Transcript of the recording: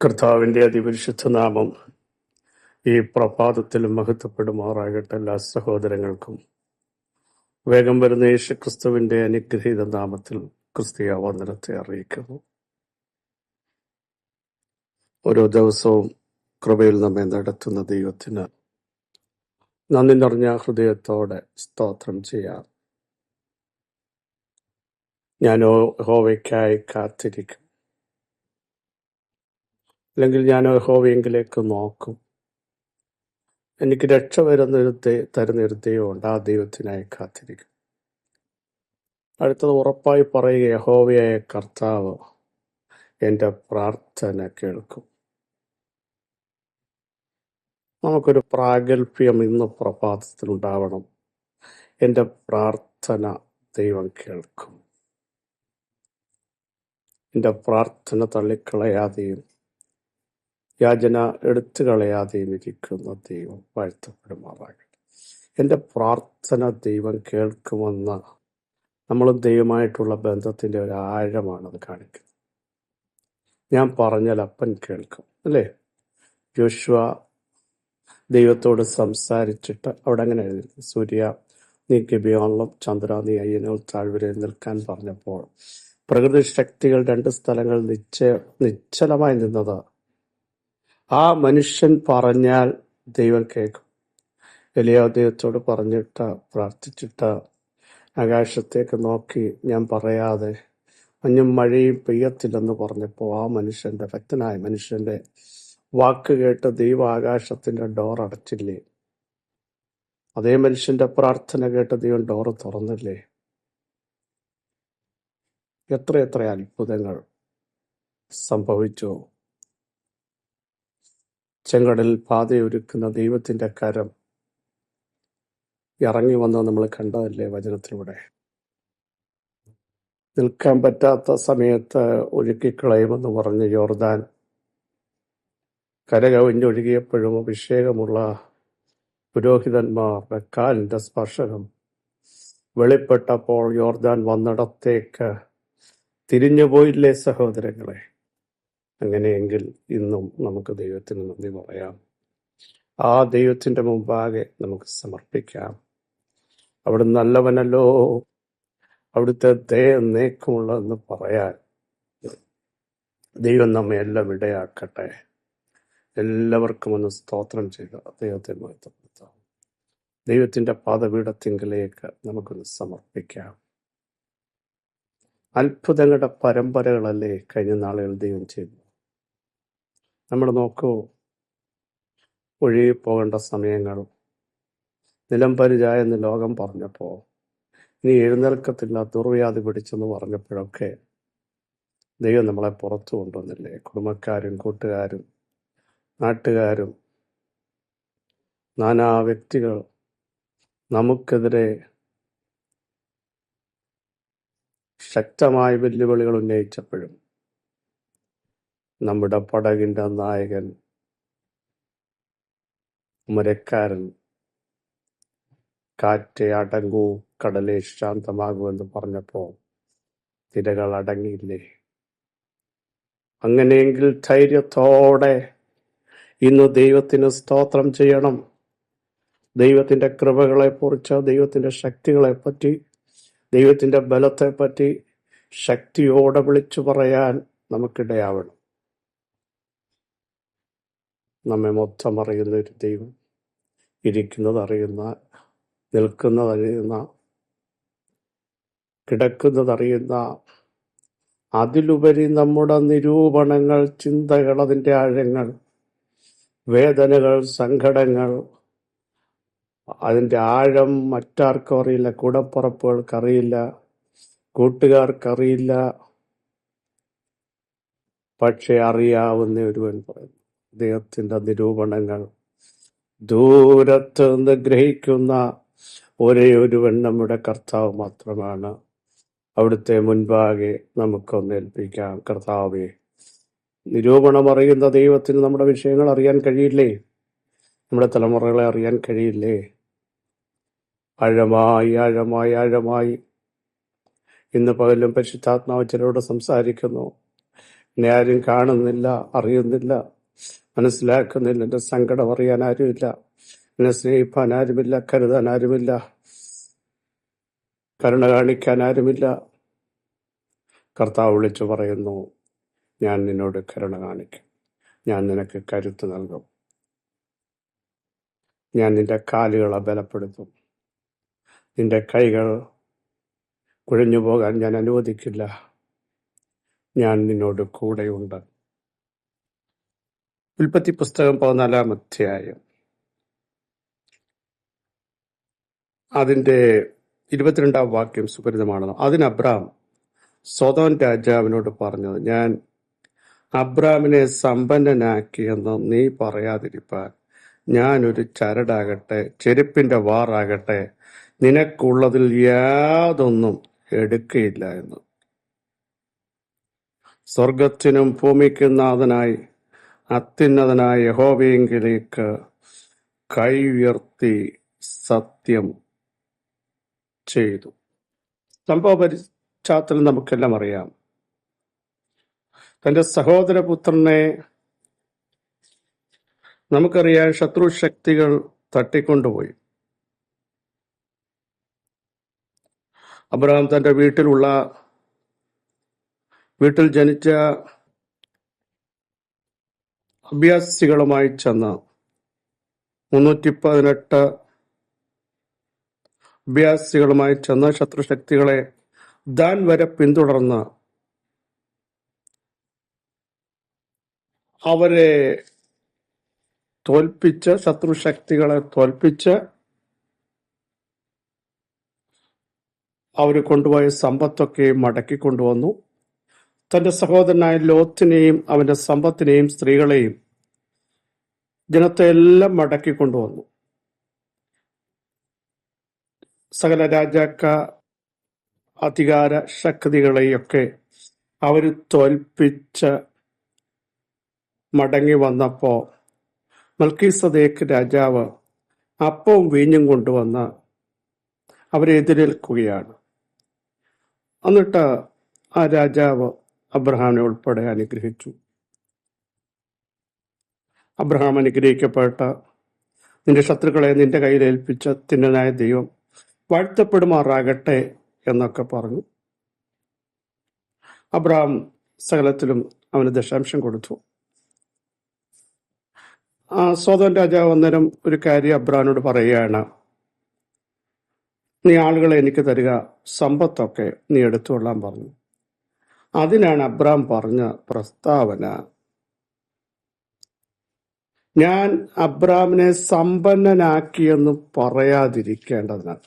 കർത്താവിൻ്റെ അതിപരിശുദ്ധ നാമം ഈ പ്രഭാതത്തിൽ മഹത്വപ്പെടുമാറാകട്ടെ. എല്ലാ സഹോദരങ്ങൾക്കും വേഗം വരുന്ന യേശുക്രിസ്തുവിൻ്റെ അനുഗ്രഹീത നാമത്തിൽ ക്രിസ്തീയ വന്ദനത്തെ അറിയിക്കുന്നു. ഓരോ ദിവസവും കൃപയിൽ നമ്മെ നടത്തുന്ന ദൈവത്തിന് നന്ദി നിറഞ്ഞ ഹൃദയത്തോടെ സ്തോത്രം ചെയ്യാം. ഞാനോ യഹോവയ്ക്കായി കാത്തിരിക്കും, അല്ലെങ്കിൽ ഞാനോ യഹോവയെങ്കിലേക്ക് നോക്കും. എനിക്ക് രക്ഷ തരുന്നൊരു ദൈവമുണ്ട്, ആ ദൈവത്തിനായി കാത്തിരിക്കും. അടുത്തത് ഉറപ്പായി പറയുക, യഹോവയായ കർത്താവ് എൻ്റെ പ്രാർത്ഥന കേൾക്കും. നമുക്കൊരു പ്രാഗൽഭ്യം ഇന്ന് പ്രഭാതത്തിൽ ഉണ്ടാവണം. എൻ്റെ പ്രാർത്ഥന ദൈവം കേൾക്കും. എൻ്റെ പ്രാർത്ഥന തള്ളിക്കളയാതെയും യാചന എടുത്തു കളയാതെയും ഇരിക്കുന്ന ദൈവം വാഴ്ത്തപ്പെടുമാറാകട്ടെ. എൻ്റെ പ്രാർത്ഥന ദൈവം കേൾക്കുമെന്ന് നമ്മൾ ദൈവമായിട്ടുള്ള ബന്ധത്തിൻ്റെ ഒരു ആഴമാണത് കാണിക്കുന്നത്. ഞാൻ പറഞ്ഞാൽ അപ്പൻ കേൾക്കും, അല്ലേ? യോശുവ ദൈവത്തോട് സംസാരിച്ചിട്ട് അവിടെ അങ്ങനെ എഴുതി, സൂര്യ നീ ഗിബെയോനിലും ചന്ദ്ര നീ അയ്യനോൽ താഴ്വരയിൽ നിൽക്കാൻ പറഞ്ഞപ്പോൾ പ്രകൃതി ശക്തികൾ രണ്ട് സ്ഥലങ്ങൾ നിശ്ചലമായി നിന്നത്. ആ മനുഷ്യൻ പറഞ്ഞാൽ ദൈവം കേൾക്കും. എലിയാവ് ദൈവത്തോട് പറഞ്ഞിട്ട് പ്രാർത്ഥിച്ചിട്ട് ആകാശത്തേക്ക് നോക്കി, ഞാൻ പറയാതെ മഞ്ഞും മഴയും പെയ്യത്തില്ലെന്ന് പറഞ്ഞപ്പോൾ ആ മനുഷ്യന്റെ ഭക്തനായ മനുഷ്യന്റെ വാക്ക് കേട്ട് ദൈവം ആകാശത്തിന്റെ ഡോർ അടച്ചില്ലേ? അതേ മനുഷ്യന്റെ പ്രാർത്ഥന കേട്ട് ദൈവം ഡോർ തുറന്നില്ലേ? എത്രയെത്ര അത്ഭുതങ്ങൾ സംഭവിച്ചു. ചെങ്കടലിൽ പാതയൊരുക്കുന്ന ദൈവത്തിന്റെ കരം ഇറങ്ങി വന്ന് നമ്മൾ കണ്ടതല്ലേ വചനത്തിലൂടെ. നിൽക്കാൻ പറ്റാത്ത സമയത്ത് ഒഴുക്കിക്കളയുമെന്ന് പറഞ്ഞ് യോർദാൻ കരകവിഞ്ഞൊഴുകിയപ്പോഴും അഭിഷേകമുള്ള പുരോഹിതന്മാരുടെ കാലിന്റെ സ്പർശനം വെളിപ്പെട്ടപ്പോൾ യോർദാൻ വന്നിടത്തേക്ക് തിരിഞ്ഞുപോയില്ലേ സഹോദരങ്ങളെ? അങ്ങനെയെങ്കിൽ ഇന്നും നമുക്ക് ദൈവത്തിന് നന്ദി പറയാം. ആ ദൈവത്തിന്റെ മുമ്പാകെ നമുക്ക് സമർപ്പിക്കാം. അവിടുന്ന് നല്ലവനല്ലോ, അവിടുത്തെ ദയ എന്നേക്കുമുള്ളതെന്ന് പറയാൻ ദൈവം നമ്മെ എല്ലാം ഇടയാക്കട്ടെ. എല്ലാവർക്കും ഒന്ന് സ്തോത്രം ചെയ്ത് ദൈവത്തെ മഹത്വപ്പെടുത്താം. ദൈവത്തിന്റെ പാദപീഠത്തിങ്കിലേക്ക് നമുക്കൊന്ന് സമർപ്പിക്കാം. അത്ഭുതങ്ങളുടെ പരമ്പരകളല്ലേ കഴിഞ്ഞ നാളുകൾ ദൈവം ചെയ്തു. നമ്മൾ നോക്കൂ, ഒഴുകി പോകേണ്ട സമയങ്ങൾ നിലംപരിചായെന്ന് ലോകം പറഞ്ഞപ്പോൾ, ഇനി എഴുന്നേൽക്കത്തില്ല ദുർവ്യാധി പിടിച്ചെന്ന് പറഞ്ഞപ്പോഴൊക്കെ ദൈവം നമ്മളെ പുറത്തു കൊണ്ടുവന്നില്ലേ? കുടുംബക്കാരും കൂട്ടുകാരും നാട്ടുകാരും നാനാ വ്യക്തികൾ നമുക്കെതിരെ ശക്തമായ വെല്ലുവിളികൾ ഉന്നയിച്ചപ്പോഴും നമ്മുടെ പടകിന്റെ നായകൻ മുരക്കാരൻ കാറ്റെ അടങ്ങൂ കടലെ ശാന്തമാകുമെന്ന് പറഞ്ഞപ്പോൾ തിരകൾ അടങ്ങിയില്ലേ? അങ്ങനെയെങ്കിൽ ധൈര്യത്തോടെ ഇന്ന് ദൈവത്തിന് സ്തോത്രം ചെയ്യണം. ദൈവത്തിന്റെ കൃപകളെക്കുറിച്ച്, ദൈവത്തിന്റെ ശക്തികളെപ്പറ്റി, ദൈവത്തിന്റെ ബലത്തെപ്പറ്റി ശക്തിയോടെ വിളിച്ചു പറയാൻ നമുക്കിടയാവണം. നമ്മെ മൊത്തം അറിയുന്ന ഒരു ദൈവം, ഇരിക്കുന്നത് അറിയുന്ന, നിൽക്കുന്നത് അറിയുന്ന, കിടക്കുന്നത് അറിയുന്ന, അതിലുപരി നമ്മുടെ നിരൂപണങ്ങൾ, ചിന്തകൾ, അതിൻ്റെ ആഴങ്ങൾ, വേദനകൾ, സങ്കടങ്ങൾ, അതിൻ്റെ ആഴം മറ്റാർക്കും അറിയില്ല. കൂടപ്പുറപ്പുകൾക്കറിയില്ല, കൂട്ടുകാർക്കറിയില്ല. പക്ഷെ അറിയാവുന്ന ഒരുവൻ പറയുന്നു. ദൈവത്തിൻ്റെ നിരൂപണങ്ങൾ ദൂരത്ത് നിന്ന് ഗ്രഹിക്കുന്ന ഒരേ ഒരുവൻ നമ്മുടെ കർത്താവ് മാത്രമാണ്. അവിടുത്തെ മുൻപാകെ നമുക്കൊന്ന് ഏൽപ്പിക്കാം. കർത്താവേ, നിരൂപണം അറിയുന്ന ദൈവത്തിന് നമ്മുടെ വിഷയങ്ങൾ അറിയാൻ കഴിയില്ലേ? നമ്മുടെ തലമുറകളെ അറിയാൻ കഴിയില്ലേ? ആഴമായി ആഴമായി ആഴമായി ഇന്ന് പകലും പരിശുദ്ധാത്മാവ് ചിലരോട് സംസാരിക്കുന്നു. എന്നെ ആരും കാണുന്നില്ല, അറിയുന്നില്ല, മനസ്സിലാക്കുന്നില്ല. എൻ്റെ സങ്കടം അറിയാൻ ആരുമില്ല, എന്നെ സ്നേഹിപ്പാൻ ആരുമില്ല, കരുതാൻ ആരുമില്ല, കരുണ കാണിക്കാൻ ആരുമില്ല. കർത്താവ് വിളിച്ചു പറയുന്നു, ഞാൻ നിന്നോട് കരുണ കാണിക്കും, ഞാൻ നിനക്ക് കരുത്ത് നൽകും, ഞാൻ നിന്റെ കാലുകളെ ബലപ്പെടുത്തും, നിന്റെ കൈകൾ കുഴഞ്ഞു പോകാൻ ഞാൻ അനുവദിക്കില്ല, ഞാൻ നിന്നോട് കൂടെയുണ്ട്. ഉൽപ്പത്തി പുസ്തകം 14-ാം അധ്യായം അതിൻ്റെ 22-ാം വാക്യം സുപരിതമാണെന്ന്. അതിന് അബ്രാം സൊദോം രാജാവിനോട് പറഞ്ഞത്, ഞാൻ അബ്രാമിനെ സമ്പന്നനാക്കിയെന്ന് നീ പറയാതിരിപ്പാൻ ഞാനൊരു ചരടാകട്ടെ, ചെരുപ്പിന്റെ വാറാകട്ടെ, നിനക്കുള്ളതിൽ യാതൊന്നും എടുക്കയില്ല എന്ന്. സ്വർഗത്തിനും ഭൂമിക്കും നാഥനായി അത്യുന്നതനായ യഹോവയെങ്കിലേക്ക് കൈ ഉയർത്തി സത്യം ചെയ്തു. സംഭവ പശ്ചാത്തലം നമുക്കെല്ലാം അറിയാം. തന്റെ സഹോദരപുത്രനെ നമുക്കറിയാം, ശത്രു ശക്തികൾ തട്ടിക്കൊണ്ടുപോയി. അബ്രഹാം തന്റെ വീട്ടിൽ ജനിച്ച അഭ്യാസികളുമായി ചെന്ന് 318 അഭ്യാസികളുമായി ചെന്ന് ശത്രുശക്തികളെ ദാൻ വരെ പിന്തുടർന്ന് അവരെ തോൽപ്പിച്ച്, ശത്രുശക്തികളെ തോൽപ്പിച്ച് അവർ കൊണ്ടുപോയ സമ്പത്തൊക്കെ മടക്കിക്കൊണ്ടുവന്നു. തന്റെ സഹോദരനായ ലോത്തിനെയും അവന്റെ സമ്പത്തിനെയും സ്ത്രീകളെയും ജനത്തെ എല്ലാം മടക്കിക്കൊണ്ടുവന്നു. സകല അധികാര ശക്തികളെയൊക്കെ അവർ തോൽപ്പിച്ച് മടങ്ങി വന്നപ്പോ മൽക്കീസദേക്ക് രാജാവ് അപ്പവും വീഞ്ഞും കൊണ്ടുവന്ന് അവരെ എതിരേൽക്കുകയാണ്. എന്നിട്ട് ആ രാജാവ് അബ്രഹാമിനെ ഉൾപ്പെടെ അനുഗ്രഹിച്ചു. അബ്രഹാം അനുഗ്രഹിക്കപ്പെട്ട, നിന്റെ ശത്രുക്കളെ നിന്റെ കയ്യിൽ ഏൽപ്പിച്ച തിന്നനായ ദൈവം വാഴ്ത്തപ്പെടുമാറാകട്ടെ എന്നൊക്കെ പറഞ്ഞു. അബ്രഹാം സകലത്തിലും അവന് ദശാംശം കൊടുത്തു. സോദോം രാജാവ് അന്നേരം ഒരു കാര്യം അബ്രഹാമിനോട് പറയുകയാണ്, നീ ആളുകളെ എനിക്ക് തരിക, സമ്പത്തൊക്കെ നീ എടുത്തുകൊള്ളാൻ പറഞ്ഞു. അതിനാണ് അബ്രഹാം പറഞ്ഞ പ്രസ്താവന, ഞാൻ അബ്രഹാമിനെ സമ്പന്നനാക്കിയെന്ന് പറയാതിരിക്കേണ്ടതിനാൽ.